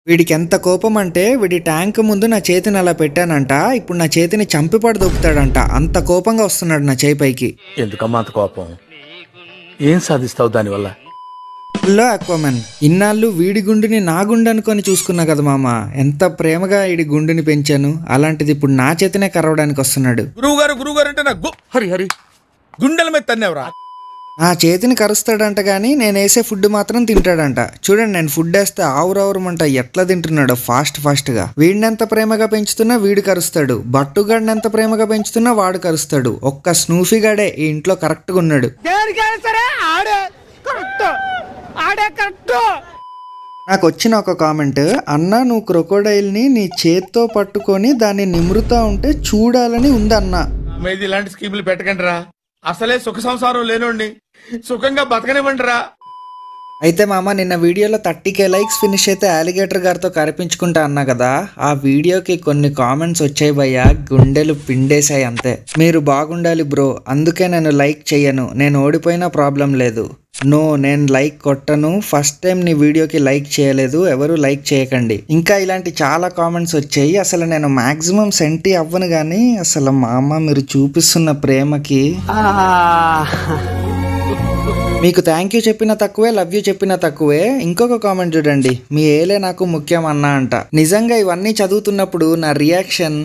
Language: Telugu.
వీడికి ఎంత కోపం అంటే వీడి ట్యాంక్ ముందు నా చేతిని అలా పెట్టానంట, ఇప్పుడు నా చేతిని చంపిపడి దొక్కుతాడంట. అంత కోపంగా వస్తున్నాడు నా చేయి పైకి. ఎందుకమ్మా అంత కోపం? ఏం సాధిస్తావు దానివల్ల? హలో అక్వామన్, ఇన్నాళ్ళు వీడి గుండెని నా గుండె అనుకొని చూసుకున్నా కదా మామ. ఎంత ప్రేమగా వీడి గుండెని పెంచాను, అలాంటిది ఇప్పుడు నా చేతినే కరవడానికి వస్తున్నాడు. గురువుగారు అంటే నాకు హరి హరి గుండెల మీద తన్నేవరా? ఆ చేతిని కరుస్తాడంట కానీ నేను వేసే ఫుడ్ మాత్రం తింటాడంట. చూడండి, నేను ఫుడ్ వేస్తే ఆవురవురమంట ఎట్లా తింటున్నాడు ఫాస్ట్గా. వీడిని ఎంత ప్రేమగా పెంచుతున్నా వీడు కరుస్తాడు, బట్టుగాడిని ఎంత ప్రేమగా పెంచుతున్నా వాడు కరుస్తాడు. ఒక్క స్నూఫీగాడే ఈ ఇంట్లో కరెక్ట్గా ఉన్నాడు. నాకు వచ్చిన ఒక కామెంట్, అన్న నువ్వు క్రొకోడైల్ని నీ చేత్తో పట్టుకొని దాన్ని నిమురుతా ఉంటే చూడాలని ఉందన్నా. మీది ఇలాంటి స్కీములు పెట్టకండి రా, అసలే సుఖ సంసారం లేనోడిని సుఖంగా బతకనివ్వండి రా. అయితే మామ, నిన్న వీడియోలో 30K లైక్స్ ఫినిష్ అయితే అలిగేటర్ గారితో కరిపించుకుంటా అన్నా కదా, ఆ వీడియోకి కొన్ని కామెంట్స్ వచ్చాయి భయ్యా, గుండెలు పిండేశాయి అంతే. మీరు బాగుండాలి బ్రో, అందుకే నేను లైక్ చెయ్యను, నేను ఓడిపోయినా ప్రాబ్లం లేదు. నో, నేను లైక్ కొట్టను, ఫస్ట్ టైం నీ వీడియోకి లైక్ చేయలేదు, ఎవరు లైక్ చేయకండి. ఇంకా ఇలాంటి చాలా కామెంట్స్ వచ్చాయి. అసలు నేను మాక్సిమం సెంటీ అవ్వను కానీ అసలు మా అమ్మ మీరు చూపిస్తున్న ప్రేమకి మీకు థ్యాంక్ యూ చెప్పిన తక్కువే, లవ్ యూ చెప్పిన తక్కువే. ఇంకొక కామెంట్ చూడండి, మీ ఏలే నాకు ముఖ్యం అన్నా అంట. నిజంగా ఇవన్నీ చదువుతున్నప్పుడు నా రియాక్షన్